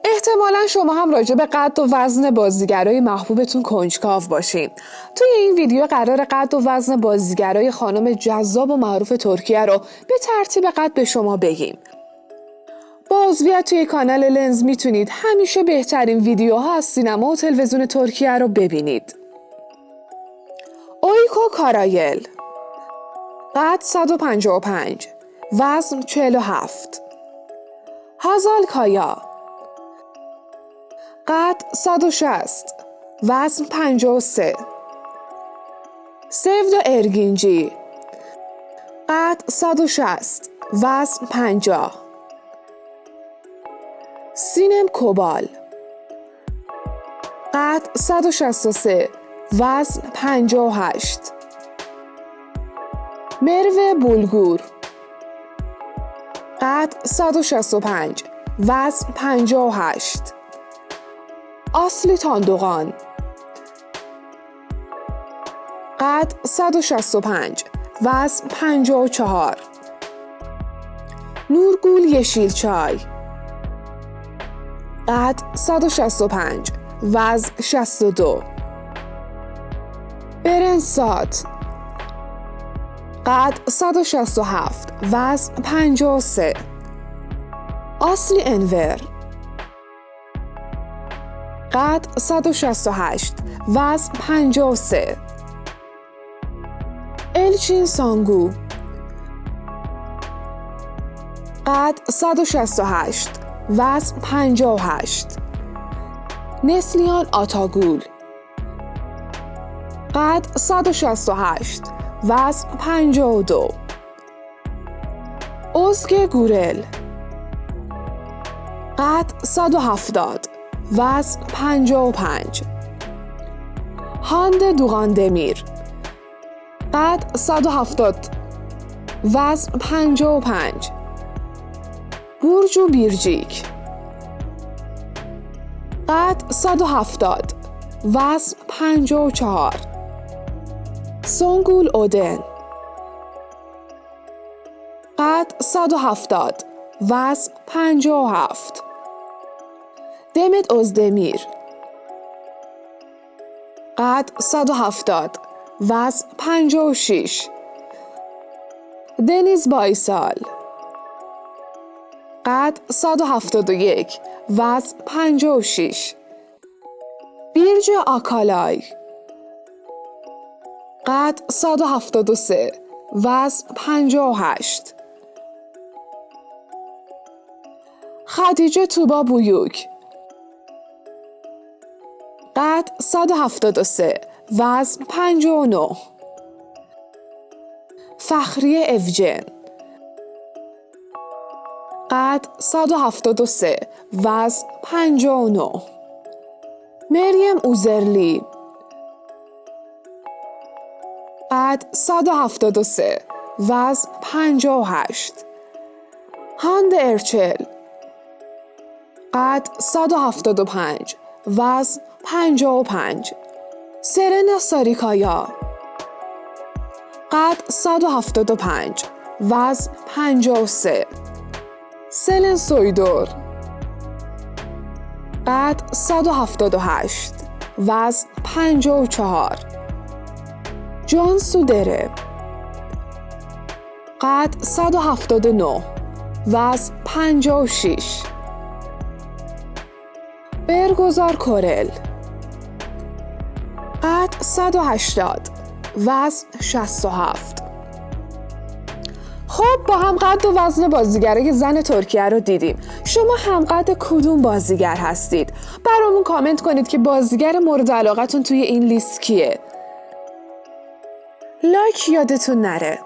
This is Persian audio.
احتمالا شما هم راجع به قد و وزن بازیگرای محبوبتون کنجکاو باشین. توی این ویدیو قرار قد و وزن بازیگرای خانم جذاب و معروف ترکیه رو به ترتیب قد به شما بگیم. با عضویت توی کانال لنز میتونید همیشه بهترین ویدیوها از سینما و تلویزیون ترکیه رو ببینید. اویکو کارایل، قد 155، وزن 47. هازال کایا، قد 160، وزن 53. سفد ارگینجی، قد 160، وزن 50. سینم کوبال، قد 163، وزن 58. مروه بولگور، قد 165، وزن 58. آسلی تاندوغان، قد 165، وزن 54. نورگول یشیل چای، قد 165، وزن 62. برنسات، قد 167، وزن 53. آسلی انور، قد 168، وزن 53. الچین سانگو، قد 168، وزن 58. نسلیان آتاگول، قد 168، وزن 52. ازگه گورل، قد 170، وزن 55. هاند دوغاندمیر، قد 170، وزن 55. برجو بیرجیک، قد 170، وزن 54. سونگول اودن، قد 170، وزن 57. دمت ازدمیر، قد 170، وزن 56. دنیز بایسال، قد 171، وزن 56. بیرج آکالای، قد 173، وزن 58. خدیجه توبا بویوک، قد 173، وزن 59. فخریه اوجن، قد 173، وزن 59. مریم اوزرلی، قد 173، وزن 58. هاند ارچل، قد 175، وزن 55. سرنا ساریکایا، قد 175، وزن 53. سلن سویدور، قد 178، وزن 54. جان سودره، قد 179، وزن 56. برگزار کورل، قد 180، وزن 67. خب با هم قد و وزن بازیگرای زن ترکیه رو دیدیم. شما هم قد کدوم بازیگر هستید؟ برامون کامنت کنید که بازیگر مورد علاقتون توی این لیست کیه؟ لایک یادتون نره.